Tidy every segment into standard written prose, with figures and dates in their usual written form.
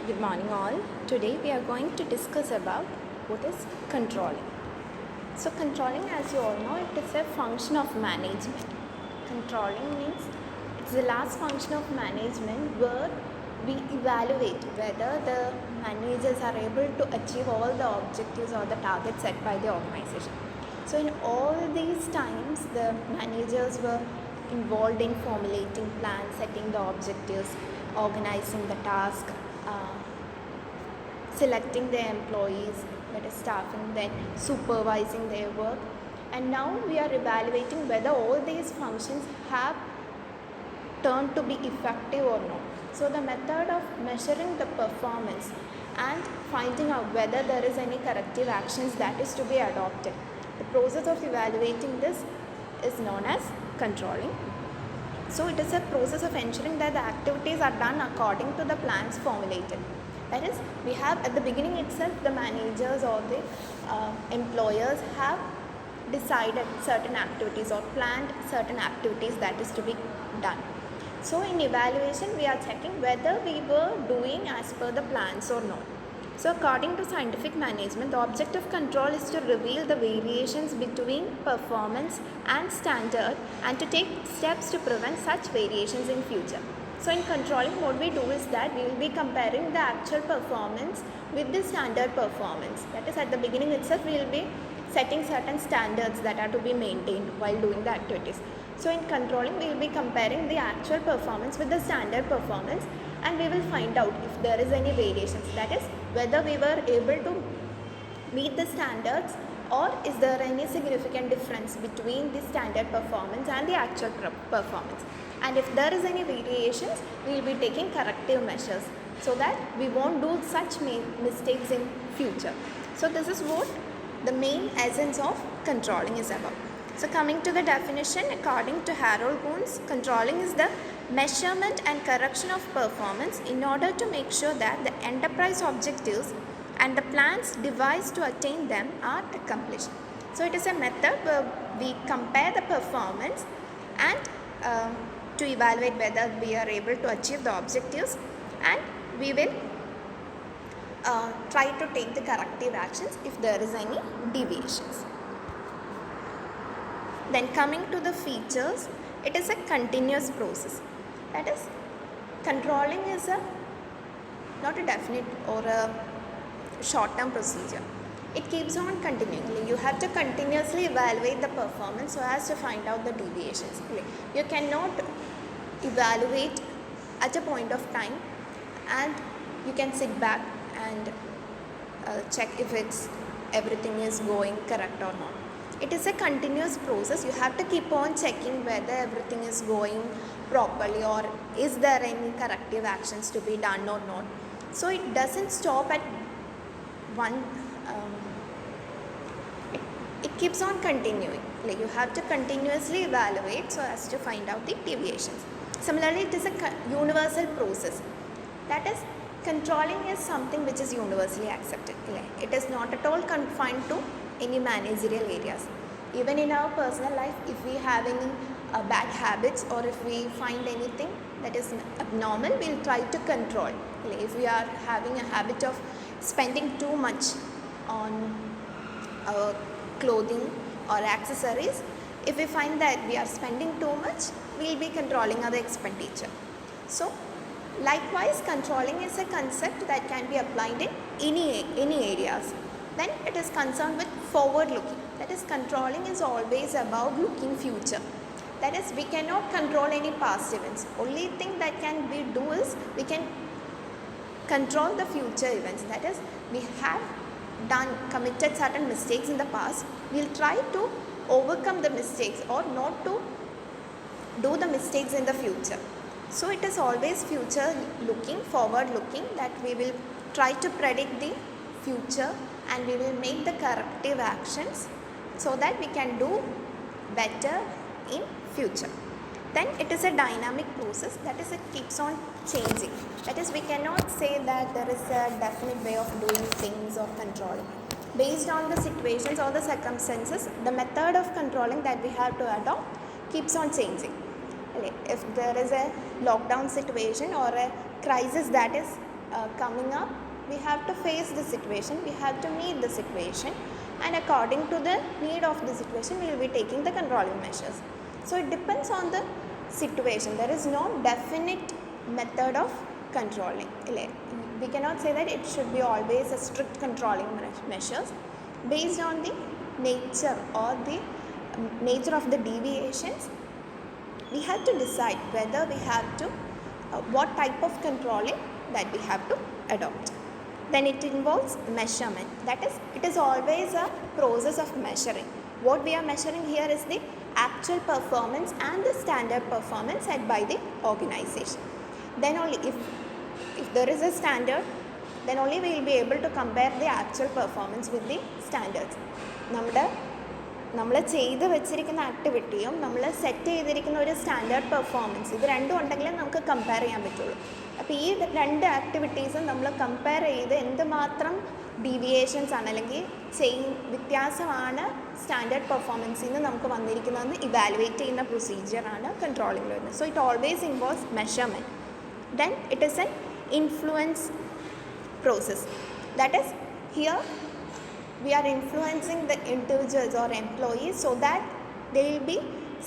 Good morning all. Today we are going to discuss about what is controlling. So controlling, as you all know, it is a function of management. Controlling means it's the last function of management where we evaluate whether the managers are able to achieve all the objectives or the targets set by the organization. So in all these times the managers were involved in formulating plans, setting the objectives, organizing the task, selecting their employees, that is staffing, then supervising their work. And now we are evaluating whether all these functions have turned to be effective or not. So the method of measuring the performance and finding out whether there is any corrective actions that is to be adopted. The process of evaluating this is known as controlling. So it is a process of ensuring that the activities are done according to the plans formulated. That is, we have at the beginning itself the managers or the employers have decided certain activities or planned certain activities that is to be done. So in evaluation we are checking whether we were doing as per the plans or not. So according to scientific management, the object of control is to reveal the variations between performance and standard and to take steps to prevent such variations in future. So in controlling, what we do is that we will be comparing the actual performance with the standard performance. That is, at the beginning itself we will be setting certain standards that are to be maintained while doing the activities. So in controlling, we will be comparing the actual performance with the standard performance, and we will find out if there is any variations, that is whether we were able to meet the standards or is there any significant difference between the standard performance and the actual performance. And if there is any variations, we will be taking corrective measures so that we won't do such mistakes in future. So this is what the main essence of controlling is about. So coming to the definition, according to Harold Boons, controlling is the measurement and correction of performance in order to make sure that the enterprise objectives and the plans devised to attain them are accomplished. So it is a method where we compare the performance and to evaluate whether we are able to achieve the objectives, and we will try to take the corrective actions if there is any deviations. Then coming to the features, it is a continuous process. That is, controlling is not a definite or a short-term procedure. It keeps on continuing. You have to continuously evaluate the performance so as to find out the deviations. You cannot evaluate at a point of time and you can sit back and check if everything is going correct or not. It is a continuous process. You have to keep on checking whether everything is going properly or is there any corrective actions to be done or not. So it doesn't stop at one, it keeps on continuing. Like you have to continuously evaluate so as to find out the deviations. Similarly, it is a universal process. That is, controlling is something which is universally accepted. It is not at all confined to any managerial areas. Even in our personal life, if we have any bad habits or if we find anything that is abnormal, we'll try to control. If we are having a habit of spending too much on our clothing or accessories, if we find that we are spending too much, we'll be controlling our expenditure. So likewise, controlling is a concept that can be applied in any areas. Then it is concerned with forward looking. That is, controlling is always about looking future. That is, we cannot control any past events. Only thing that can we do is we can control the future events. That is, we have committed certain mistakes in the past. We'll try to overcome the mistakes or not to do the mistakes in the future. So it is always future looking, forward looking, that we will try to predict the future and we will make the corrective actions so that we can do better in future. Then it is a dynamic process. That is, it keeps on changing. That is, we cannot say that there is a definite way of doing things or controlling. Based on the situations or the circumstances, the method of controlling that we have to adopt keeps on changing. If there is a lockdown situation or a crisis that is coming up, we have to face the situation, we have to meet the situation, and according to the need of the situation, we will be taking the controlling measures. So it depends on the situation. There is no definite method of controlling. We cannot say that it should be always a strict controlling measures. Based on the nature or the nature of the deviations, we have to decide whether we have to what type of controlling that we have to adopt. Then it involves measurement. That is, it is always a process of measuring. What we are measuring here is the actual performance and the standard performance set by the organization. Then only if there is a standard, then only we will be able to compare the actual performance with the standards. നമ്മൾ ചെയ്ത് വെച്ചിരിക്കുന്ന ആക്ടിവിറ്റിയും നമ്മൾ set ചെയ്തിരിക്കുന്ന ഒരു standard performance, ഇത് രണ്ടും ഉണ്ടെങ്കിലേ നമുക്ക് കമ്പയർ ചെയ്യാൻ പറ്റുള്ളൂ. അപ്പോൾ ഈ രണ്ട് ആക്ടിവിറ്റീസും നമ്മൾ കമ്പയർ ചെയ്ത് എന്തുമാത്രം ഡീവിയേഷൻസ് ആണ് അല്ലെങ്കിൽ വ്യത്യാസമാണ് സ്റ്റാൻഡേർഡ് പെർഫോമൻസിൽ നിന്ന് നമുക്ക് വന്നിരിക്കുന്നതെന്ന് ഇവാലുവേറ്റ് ചെയ്യുന്ന പ്രൊസീജിയറാണ് കൺട്രോളിംഗ് വരുന്നത്. So it always involves measurement. Then it is N influence process. That is, here we are influencing the individuals or employees so that they will be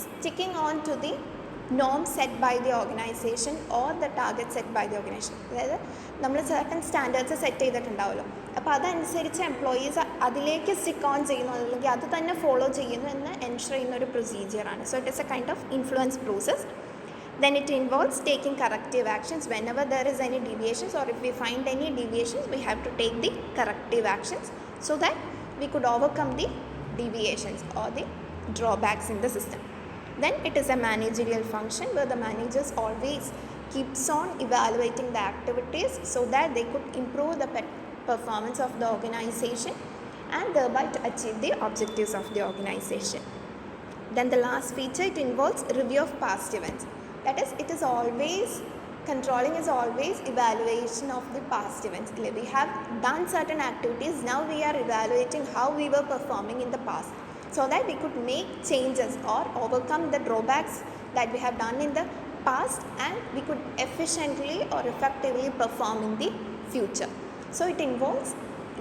sticking on to the norms set by the organization or the target set by the organization. അതായത് നമ്മൾ certain standards set ചെയ്തിട്ടുണ്ടാവുമല്ലോ, അപ്പോൾ അതനുസരിച്ച് employees അതിലേക്ക് stick on ചെയ്യുന്നു അല്ലെങ്കിൽ അത് തന്നെ follow ചെയ്യുന്നു എന്ന് എൻഷുർ ചെയ്യുന്ന ഒരു പ്രൊസീജിയറാണ്. So it is a kind of influence process. Then it involves taking corrective actions whenever there is any deviations, or if we find any deviations, we have to take the corrective actions so that we could overcome the deviations or the drawbacks in the system. Then it is a managerial function where the managers always keeps on evaluating the activities so that they could improve the performance of the organization and thereby to achieve the objectives of the organization. Then the last feature, it involves review of past events. That is, it is always, controlling is always evaluation of the past events. We have done certain activities, now we are evaluating how we were performing in the past so that we could make changes or overcome the drawbacks that we have done in the past and we could efficiently or effectively perform in the future. So it involves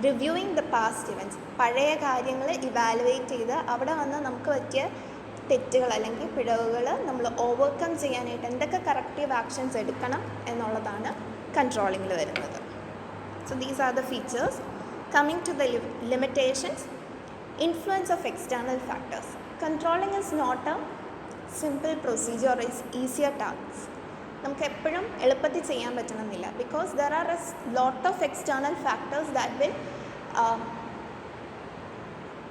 reviewing the past events. പഴയ കാര്യങ്ങൾ evaluate ചെയ്ത് അവിടെ വന്ന് നമുക്ക് പറ്റിയ തെറ്റുകൾ അല്ലെങ്കിൽ പിഴവുകൾ നമ്മൾ ഓവർകം ചെയ്യാനായിട്ട് എന്തൊക്കെ കറക്റ്റീവ് ആക്ഷൻസ് എടുക്കണം എന്നുള്ളതാണ് കൺട്രോളിങ്ങിൽ വരുന്നത്. So these are the features. Coming to the limitations, influence of external factors. Controlling is not a simple procedure, is easier task. നമുക്ക് എപ്പോഴും എളുപ്പത്തിൽ ചെയ്യാൻ പറ്റണമെന്നില്ല. Because there are a lot of external factors that will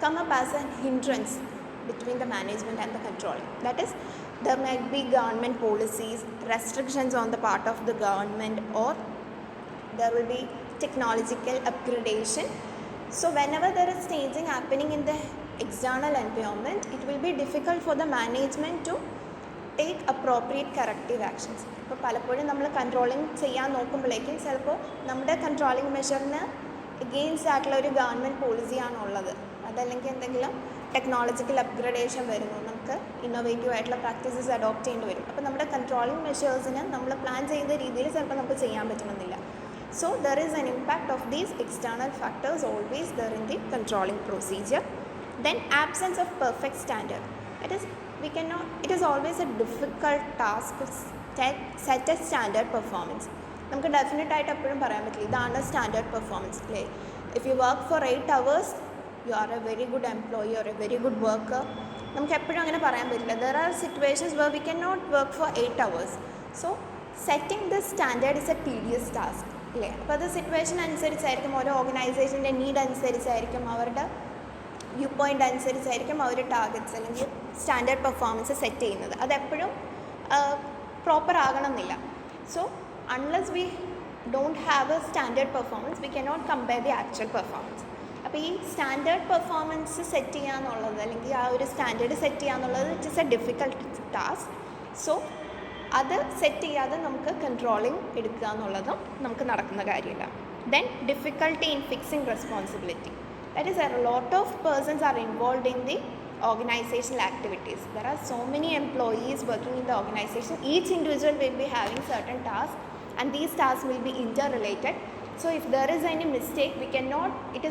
come up as a hindrance between the management and the controlling. That is, there might be government policies, restrictions on the part of the government, or there will be technological upgradation. So whenever there is changing happening in the external environment, it will be difficult for the management to take appropriate corrective actions. ഇപ്പോൾ പലപ്പോഴും നമ്മൾ controlling ചെയ്യാൻ നോക്കുമ്പോഴേക്കും ചിലപ്പോൾ നമ്മുടെ controlling മെഷറിന് against ആയിട്ടുള്ള ഒരു government പോളിസിയാണുള്ളത്, അതല്ലെങ്കിൽ എന്തെങ്കിലും ടെക്നോളജിക്കൽ അപ്ഗ്രഡേഷൻ വരുന്നു, നമുക്ക് ഇന്നോവേറ്റീവ് ആയിട്ടുള്ള പ്രാക്ടീസസ് അഡോപ്റ്റ് ചെയ്യേണ്ടി വരും. അപ്പോൾ നമ്മുടെ കൺട്രോളിങ് മെഷേഴ്സിന് നമ്മൾ പ്ലാൻ ചെയ്യുന്ന രീതിയിൽ ചിലപ്പോൾ നമുക്ക് ചെയ്യാൻ പറ്റണമെന്നില്ല. So there is an impact of these external factors always there in the controlling procedure. Then absence of perfect standard. It is always a difficult task to set a standard performance. നമുക്ക് definite ആയിട്ട് എപ്പോഴും പറയാൻ പറ്റില്ല ഇതാണ് standard performance. അല്ലേ, if you work for 8 hours you are a very good employee or a very good worker. നമുക്ക് എപ്പോഴും അങ്ങനെ പറയാൻ പറ്റില്ല. There are situations where we cannot work for 8 hours. So setting this standard is a tedious task. അല്ലേ, അപ്പോൾ അത് situation അനുസരിച്ചായിരിക്കും, ഓരോ ഓർഗനൈസേഷൻ്റെ നീഡ് അനുസരിച്ചായിരിക്കും, അവരുടെ വ്യൂ പോയിൻ്റ് അനുസരിച്ചായിരിക്കും അവർ ടാർഗറ്റ്സ് അല്ലെങ്കിൽ സ്റ്റാൻഡേർഡ് പെർഫോമൻസ് സെറ്റ് ചെയ്യുന്നത്. അതെപ്പോഴും പ്രോപ്പർ ആകണമെന്നില്ല. So unless we don't have A standard performance we cannot compare the actual performance. അപ്പോൾ ഈ സ്റ്റാൻഡേർഡ് പെർഫോമൻസ് സെറ്റ് ചെയ്യുക എന്നുള്ളത് അല്ലെങ്കിൽ ആ ഒരു സ്റ്റാൻഡേർഡ് സെറ്റ് ചെയ്യുക എന്നുള്ളത് it is a difficult task. So അത് സെറ്റ് ചെയ്യാതെ നമുക്ക് കൺട്രോളിങ് എടുക്കുക എന്നുള്ളതും നമുക്ക് നടക്കുന്ന കാര്യമില്ല. Then difficulty in fixing responsibility. That is a lot of persons are involved in the organizational activities. There are so many employees working in the organization. Each individual will be having certain tasks and these tasks will be interrelated. So if there is any mistake, we cannot, it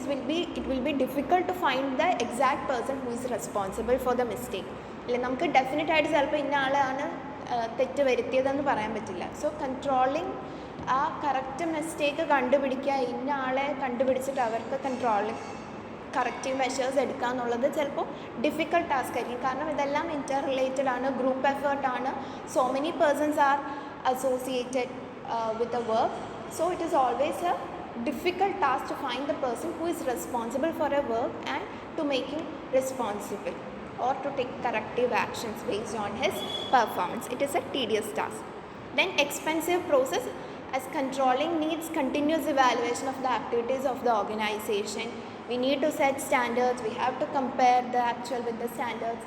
will be difficult to find the exact person who is responsible for the mistake. അല്ലെ, നമുക്ക് definite ആയിട്ട് ചിലപ്പോൾ ഇന്ന ആളാണ് തെറ്റ് വരുത്തിയതെന്ന് പറയാൻ പറ്റില്ല. So controlling ആ കറക്റ്റ് മിസ്റ്റേക്ക് കണ്ടുപിടിക്കുക, ഇന്ന ആളെ കണ്ടുപിടിച്ചിട്ട് അവർക്ക് കറക്റ്റീവ് മെഷേഴ്സ് എടുക്കുക എന്നുള്ളത് ചിലപ്പോൾ ഡിഫിക്കൽട്ട് ടാസ്ക് ആയിരിക്കും. കാരണം ഇതെല്ലാം ഇൻ്റർ റിലേറ്റഡ് ആണ്, ഗ്രൂപ്പ് എഫേർട്ടാണ്, so many persons are associated with a work. So it is always a difficult task to find the person who is responsible for a work and to make him responsible or to take corrective actions based on his performance. It is a tedious task. Then expensive process, as controlling needs continuous evaluation of the activities of the organization. We need to set standards, we have to compare the actual with the standards.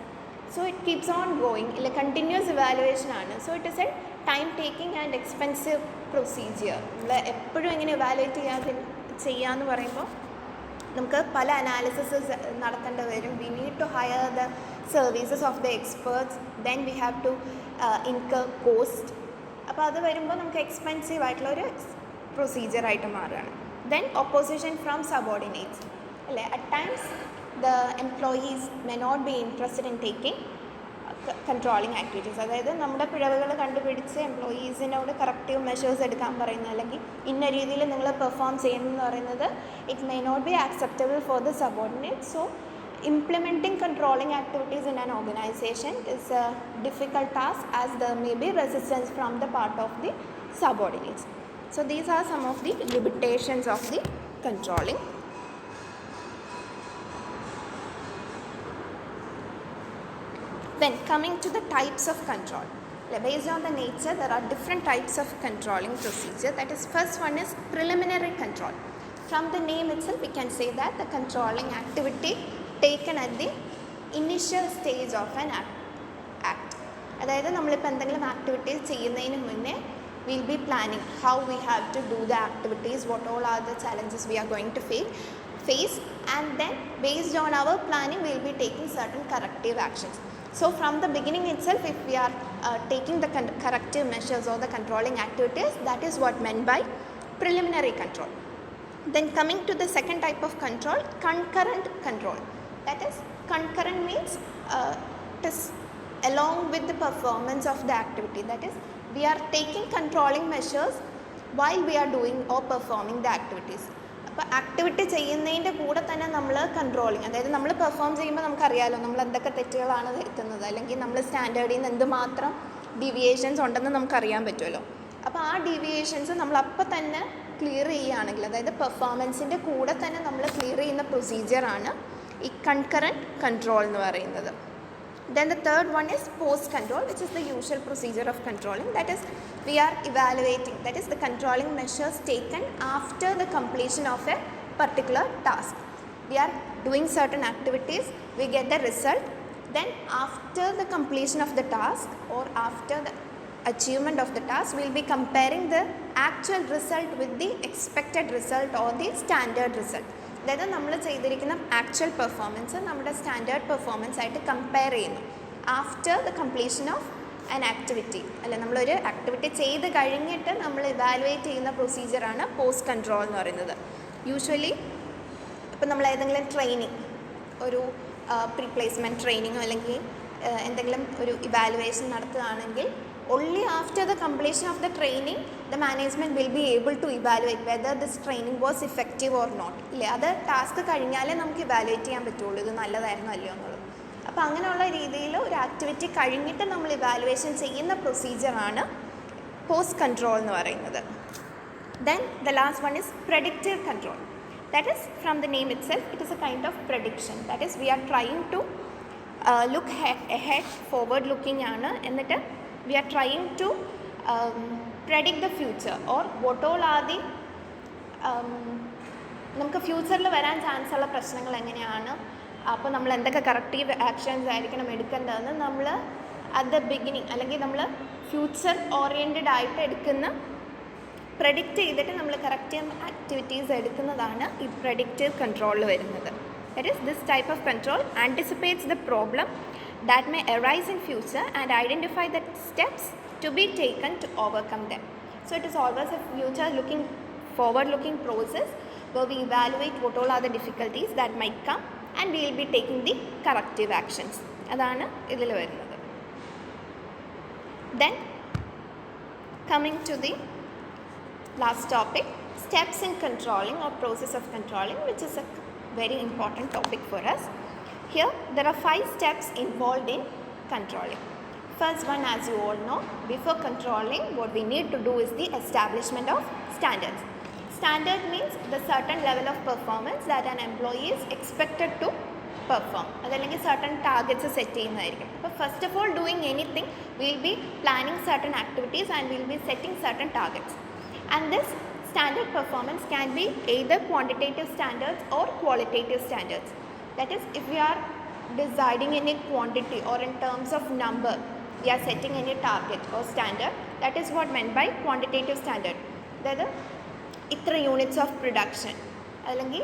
So it keeps on going. A continuous evaluation ആണ്. So it is a time taking and expensive procedure. നമ്മൾ എപ്പോഴും ഇങ്ങനെ evaluate ചെയ്യാന്ന് പറയുമ്പോൾ നമുക്ക് പല analysis നടത്തേണ്ടി വരും. We need to hire the services of the experts, then we have to incur cost. അപ്പോൾ അത് വരുമ്പോൾ നമുക്ക് എക്സ്പെൻസീവ് ആയിട്ടുള്ള ഒരു പ്രൊസീജിയറായിട്ട് മാറുകയാണ്. Then opposition from subordinates. അല്ലേ, at times the employees may not be interested in taking controlling activities. അതായത് നമ്മുടെ പിഴവുകൾ കണ്ടുപിടിച്ച് എംപ്ലോയീസിനോട് കറക്റ്റീവ് മെഷേഴ്സ് എടുക്കാൻ പറയുന്നത്, അല്ലെങ്കിൽ ഇന്ന രീതിയിൽ നിങ്ങൾ പെർഫോം ചെയ്യുന്നതെന്ന് പറയുന്നത് it may not be acceptable for the subordinate. So implementing controlling activities in an organization is a difficult task, as there may be resistance from the part of the subordinates. So these are some of the limitations of the controlling. Then coming to the types of control. Based on the nature, there are different types of controlling procedure. That is, first one is preliminary control. From the name itself, we can say that the controlling activity taken at the initial stage of an act. അതായത് നമ്മളിപ്പോൾ എന്തെങ്കിലും activities ചെയ്യുന്നതിന് മുന്നേ we'll be planning how we have to do the activities, what all are the challenges we are going to face, and then based on our planning, we'll be taking certain corrective actions. So from the beginning itself, if we are taking the corrective measures or the controlling activities, that is what meant by preliminary control. Then coming to the second type of control, concurrent control. That is, concurrent means it is along with the performance of the activity. That is, we are taking controlling measures while we are doing or performing the activities. അപ്പോൾ activity ചെയ്യുന്നതിൻ്റെ കൂടെ തന്നെ നമ്മൾ controlling, അതായത് നമ്മൾ perform ചെയ്യുമ്പോൾ നമുക്കറിയാമല്ലോ നമ്മൾ എന്തൊക്കെ തെറ്റുകളാണ് വരുത്തുന്നത്, അല്ലെങ്കിൽ നമ്മൾ സ്റ്റാൻഡേർഡിൽ നിന്ന് എന്തുമാത്രം ഡീവിയേഷൻസ് ഉണ്ടെന്ന് നമുക്കറിയാൻ പറ്റുമല്ലോ. അപ്പോൾ ആ ഡീവിയേഷൻസ് നമ്മൾ അപ്പം തന്നെ ക്ലിയർ ചെയ്യുകയാണെങ്കിൽ, അതായത് പെർഫോമൻസിൻ്റെ കൂടെ തന്നെ നമ്മൾ ക്ലിയർ ചെയ്യുന്ന പ്രൊസീജിയറാണ് ഈ കൺകറൻറ്റ് കൺട്രോൾ എന്ന് പറയുന്നത്. Then the third one is post control, which is the usual procedure of controlling. That is, we are evaluating, that is the controlling measures taken after the completion of a particular task. We are doing certain activities, we get the result, then after the completion of the task or after the achievement of the task, we will be comparing the actual result with the expected result or the standard result. അതായത് നമ്മൾ ചെയ്തിരിക്കുന്ന actual performance നമ്മുടെ standard performance ആയിട്ട് compare ചെയ്യുന്നു after the completion of an activity. അല്ല, നമ്മളൊരു activity ചെയ്ത് കഴിഞ്ഞിട്ട് നമ്മൾ ഇവാലുവേറ്റ് ചെയ്യുന്ന പ്രൊസീജിയറാണ് പോസ്റ്റ് കൺട്രോൾ എന്ന് പറയുന്നത്. യൂഷ്വലി ഇപ്പം നമ്മൾ ഏതെങ്കിലും ട്രെയിനിങ്, ഒരു പ്രീ പ്ലേസ്മെൻറ്റ് ട്രെയിനിങ്ങോ അല്ലെങ്കിൽ എന്തെങ്കിലും ഒരു ഇവാലുവേഷൻ നടത്തുകയാണെങ്കിൽ only after the completion of the training the management will be able to evaluate whether this training was effective or not. ഇല്ലേ, അത് ടാസ്ക് കഴിഞ്ഞാലേ നമുക്ക് ഇവാലുവേറ്റ് ചെയ്യാൻ പറ്റുള്ളൂ ഇത് നല്ലതായിരുന്നോ അല്ലയോ എന്നുള്ളത്. അപ്പോൾ അങ്ങനെയുള്ള രീതിയിൽ ഒരു ആക്ടിവിറ്റി കഴിഞ്ഞിട്ട് നമ്മൾ ഇവാലുവേഷൻ ചെയ്യുന്ന പ്രൊസീജിയറാണ് പോസ്റ്റ് കൺട്രോൾ എന്ന് പറയുന്നത്. Then the last one is predictive control. That is, from the name itself, it is a kind of prediction. That is, we are trying to look ahead, forward looking ആണ്, എന്നിട്ട് we are trying to predict the future or what all are the നമുക്ക് ഫ്യൂച്ചറിൽ വരാൻ chance ഉള്ള പ്രശ്നങ്ങൾ എങ്ങനെയാണ്, അപ്പോൾ നമ്മൾ എന്തൊക്കെ കറക്റ്റീവ് ആക്ഷൻസ് ആയിരിക്കണം എടുക്കേണ്ടതെന്ന് നമ്മൾ അറ്റ് ദ ബിഗിനിങ് അല്ലെങ്കിൽ നമ്മൾ ഫ്യൂച്ചർ ഓറിയൻറ്റഡ് ആയിട്ട് എടുക്കുന്ന പ്രഡിക്റ്റ് ചെയ്തിട്ട് നമ്മൾ കറക്റ്റീവ് ആക്ടിവിറ്റീസ് എടുക്കുന്നതാണ് ഈ പ്രഡിക്റ്റീവ് കൺട്രോളിൽ വരുന്നത്. That is, this type of control anticipates the problem that may arise in future and identify the steps to be taken to overcome them. So it is always a future looking, forward looking process where we evaluate what all are the difficulties that might come and we will be taking the corrective actions. അതാണ് ഇതിൽ വരുന്നത്. Then coming to the last topic, steps in controlling or process of controlling, which is a very important topic for us. Here there are 5 steps involved in controlling. First one, as you all know, before controlling what we need to do is the establishment of standards. Standard means the certain level of performance that an employee is expected to perform. അതല്ലെങ്കിൽ certain targets set ചെയ്യുന്നതായിരിക്കും. അപ്പോൾ first of all, doing anything, we will be planning certain activities and we will be setting certain targets. And this standard performance can be either quantitative standards or qualitative standards. That is, if we are deciding any quantity or in terms of number, we are setting any target or standard, that is what meant by quantitative standard. അതായത് ഇത്ര units of production അല്ലെങ്കിൽ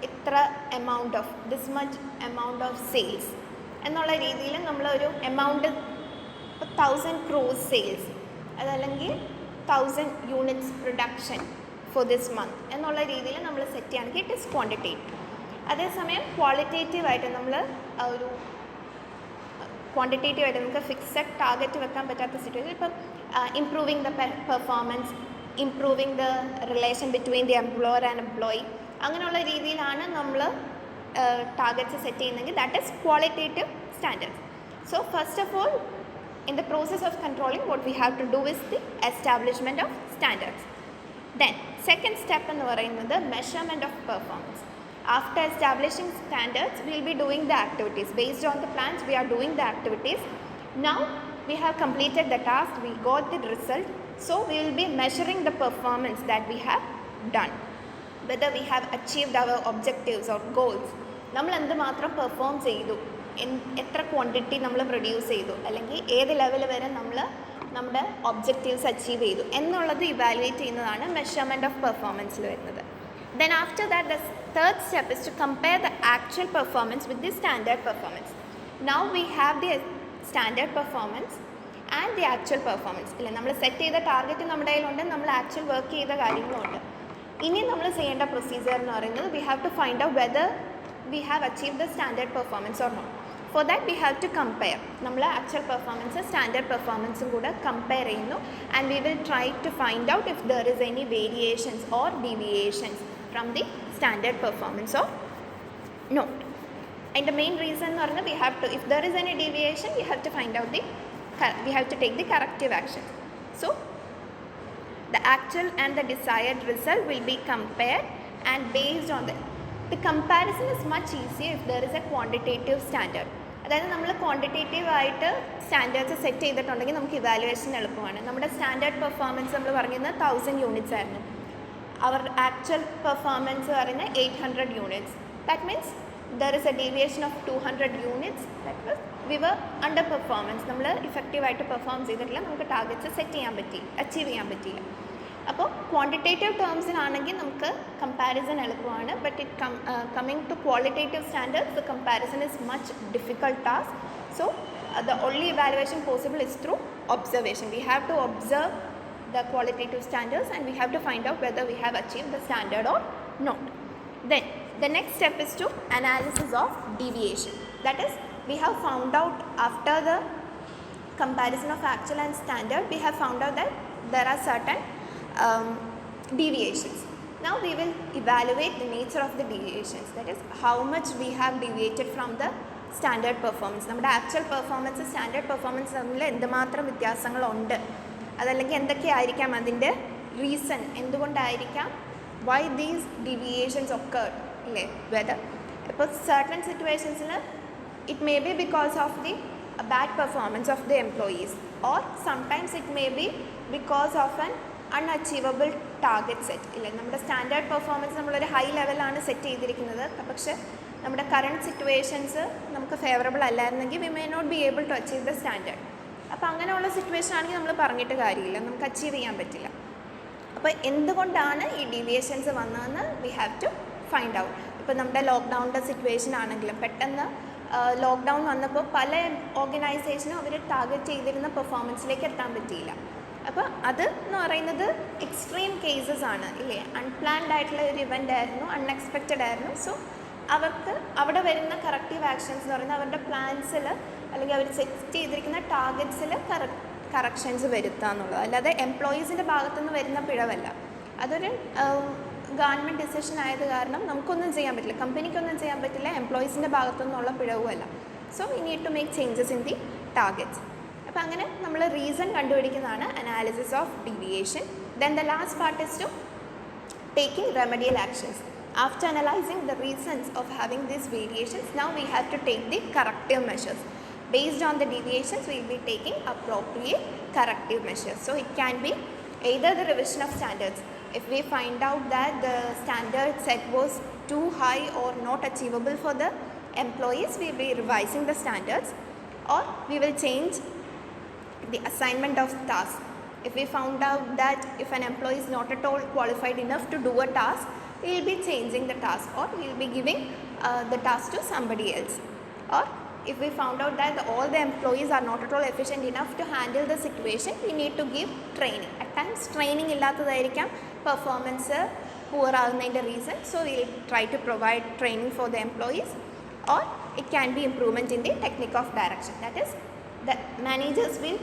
ഇത്ര amount of this much amount of sales എന്നുള്ള രീതിയിൽ നമ്മളൊരു amount 1000 crores sales അതല്ലെങ്കിൽ 1000 units production for this month എന്നുള്ള രീതിയിൽ നമ്മൾ സെറ്റ് ചെയ്യുകയാണെങ്കിൽ ഇറ്റ് ഇസ് ക്വാണ്ടിറ്റേറ്റീവ്. അതേസമയം ക്വാളിറ്റേറ്റീവായിട്ട് നമ്മൾ ഒരു ക്വാണ്ടിറ്റേറ്റീവായിട്ട് നമുക്ക് ഫിക്സഡ് ടാർഗറ്റ് വെക്കാൻ പറ്റാത്ത സിറ്റുവേഷൻ, ഇപ്പം improving the performance, improving the relation between the employer and employee, അങ്ങനെയുള്ള രീതിയിലാണ് നമ്മൾ ടാർഗറ്റ്സ് സെറ്റ് ചെയ്യുന്നതെങ്കിൽ that is qualitative standards. So first of all, in the process of controlling, what we have to do is the establishment of standards. Then second step എന്ന് പറയുന്നത് measurement of performance. After establishing standards, we will be doing the activities. Based on the plans, we are doing the activities. Now we have completed the task, we got the result. So we will be measuring the performance that we have done. Whether we have achieved our objectives or goals. നമ്മൾ എന്തുമാത്രം perform ചെയ്തു, എത്ര quantity നമ്മൾ produce ചെയ്തു, അല്ലെങ്കിൽ ഏത് level വരെ നമ്മൾ നമ്മുടെ ഒബ്ജക്റ്റീവ്സ് അച്ചീവ് ചെയ്തു എന്നുള്ളത് ഇവാലുവേറ്റ് ചെയ്യുന്നതാണ് മെഷർമെൻറ്റ് ഓഫ് പെർഫോമൻസിൽ വരുന്നത്. Then after that, the third step is to compare the actual performance with the standard performance. Now we have the standard performance and the actual performance. ഇല്ല, നമ്മൾ set ചെയ്ത target നമ്മുടെ കയ്യിലുണ്ട്, നമ്മൾ actual work ചെയ്ത കാര്യങ്ങളുണ്ട്. ഇനി നമ്മൾ ചെയ്യേണ്ട പ്രൊസീജിയർ എന്ന് പറയുന്നത് we have to find out whether we have achieved the standard performance or not. For that we have to compare. നമ്മൾ ആക്ച്വൽ പെർഫോമൻസ് സ്റ്റാൻഡേർഡ് പെർഫോമൻസും കൂടെ കമ്പയർ ചെയ്യുന്നു and we will try to find out if there is any variations or deviations from the standard performance or not. And the main reason എന്ന് പറഞ്ഞാൽ we have to, if there is any deviation, we have to find out we have to take the corrective action. So the actual and the desired result will be compared, and based on the comparison is much easier if there is a quantitative standard. അതായത് നമ്മൾ quantitative ആയിട്ട് standards set ചെയ്തിട്ടുണ്ടെങ്കിൽ നമുക്ക് evaluation എളുപ്പമാണ്. നമ്മുടെ standard performance നമ്മൾ പറയുന്നത് 1000 units ആയിരുന്നു, അവർ ആക്ച്വൽ പെർഫോമൻസ് പറയുന്നത് 800 units. That means there is a deviation of 200 units. That was we were under performance, നമ്മൾ ഇഫക്റ്റീവായിട്ട് പെർഫോം ചെയ്തിട്ടില്ല, നമുക്ക് ടാർഗറ്റ്സ് സെറ്റ് ചെയ്യാൻ പറ്റി, അച്ചീവ് ചെയ്യാൻ പറ്റിയില്ല. അപ്പോൾ ക്വാണ്ടിറ്റേറ്റീവ് ടേംസിലാണെങ്കിൽ നമുക്ക് കമ്പാരിസൺ എളുപ്പമാണ്. But it coming to qualitative standards, the comparison is much difficult task. So the only evaluation possible is through observation. We have to observe the qualitative standards and we have to find out whether we have achieved the standard or not. Then the next step is to analysis of deviation. That is, we have found out after the comparison of actual and standard, we have found out that there are certain deviations. Now we will evaluate the nature of the deviations. That is, how much we have deviated from the standard performance. നമ്മുടെ actual performance standard performance തമ്മിൽ എന്തുമാത്രം വ്യത്യാസങ്ങളുണ്ട്, അതല്ലെങ്കിൽ എന്തൊക്കെയായിരിക്കാം അതിൻ്റെ reason, എന്തുകൊണ്ടായിരിക്കാം why these deviations occurred, ഇല്ലേ? Whether ഇപ്പോൾ സർട്ടൺ സിറ്റുവേഷൻസിൽ it may be because of the bad performance of the employees, or sometimes it may be because of an unachievable target set. ഇല്ലേ, നമ്മുടെ സ്റ്റാൻഡേർഡ് പെർഫോമൻസ് നമ്മളൊരു high ലെവലാണ് set ചെയ്തിരിക്കുന്നത്, പക്ഷേ നമ്മുടെ കറണ്ട് സിറ്റുവേഷൻസ് നമുക്ക് ഫേവറബിൾ അല്ലായിരുന്നെങ്കിൽ we may not be able to achieve the standard. അപ്പോൾ അങ്ങനെയുള്ള സിറ്റുവേഷൻ ആണെങ്കിൽ നമ്മൾ പറഞ്ഞിട്ട് കാര്യമില്ല, നമുക്ക് അച്ചീവ് ചെയ്യാൻ പറ്റില്ല. അപ്പോൾ എന്തുകൊണ്ടാണ് ഈ ഡീവിയേഷൻസ് വന്നതെന്ന് we have to find out. ഇപ്പോൾ നമ്മുടെ ലോക്ക്ഡൗണിൻ്റെ സിറ്റുവേഷൻ ആണെങ്കിലും പെട്ടെന്ന് ലോക്ക്ഡൗൺ വന്നപ്പോൾ പല ഓർഗനൈസേഷനും അവർ ടാർഗറ്റ് ചെയ്തിരുന്ന പെർഫോമൻസിലേക്ക് എത്താൻ പറ്റിയില്ല. അപ്പോൾ അത് എന്ന് പറയുന്നത് എക്സ്ട്രീം കേസസ് ആണ് ഇല്ലേ, അൺപ്ലാൻഡ് ആയിട്ടുള്ള ഒരു ഇവൻ്റ് ആയിരുന്നു, അൺഎക്സ്പെക്റ്റഡ് ആയിരുന്നു. സോ അവർക്ക് അവിടെ വരുന്ന കറക്റ്റീവ് ആക്ഷൻസ് എന്ന് പറയുന്നത് അവരുടെ പ്ലാൻസിൽ അല്ലെങ്കിൽ അവർ സെറ്റ് ചെയ്തിരിക്കുന്ന ടാർഗറ്റ്സിൽ കറക്ഷൻസ് വരുത്തുക എന്നുള്ളത്, അല്ലാതെ എംപ്ലോയീസിൻ്റെ ഭാഗത്തുനിന്ന് വരുന്ന പിഴവല്ല. അതൊരു ഗവൺമെൻറ് ഡിസിഷൻ ആയത് കാരണം നമുക്കൊന്നും ചെയ്യാൻ പറ്റില്ല, കമ്പനിക്കൊന്നും ചെയ്യാൻ പറ്റില്ല, എംപ്ലോയീസിൻ്റെ ഭാഗത്തുനിന്നുള്ള പിഴവുമല്ല. So we need to make changes in the targets. അപ്പോൾ അങ്ങനെ നമ്മൾ റീസൺ കണ്ടുപിടിക്കുന്നതാണ് analysis of deviation. Then the last part is to taking remedial actions. After analyzing the reasons of having these variations, now we have to take the corrective measures. Based on the deviations, we will be taking appropriate corrective measures. So it can be either the revision of standards. If we find out that the standard set was too high or not achievable for the employees, we will be revising the standards, or we will change the assignment of tasks. If we found out that if an employee is not at all qualified enough to do a task, we will be changing the task, or we will be giving the task to somebody else. Or if we found out that all the employees are not at all efficient enough to handle the situation, we need to give training. At times training ഇല്ലാത്തതായിരിക്കാം performance poor ആകുന്നതിൻ്റെ reason. So we will try to provide training for the employees, or it can be improvement in the technique of direction. That is, the managers will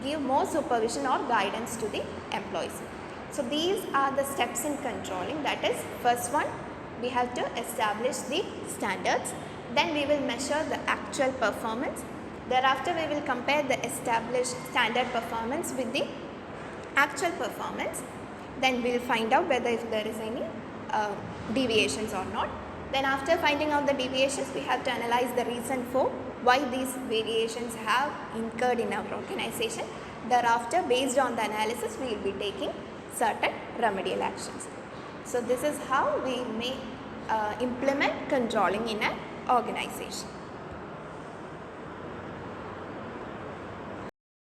give more supervision or guidance to the employees. So these are the steps in controlling. That is, first one, we have to establish the standards. Then we will measure the actual performance. Thereafter, we will compare the established standard performance with the actual performance. Then we will find out whether if there is any deviations or not. Then after finding out the deviations, we have to analyze the reason for why these variations have incurred in our organization. Thereafter, based on the analysis, we will be taking certain remedial actions. So this is how we may implement controlling in an organization.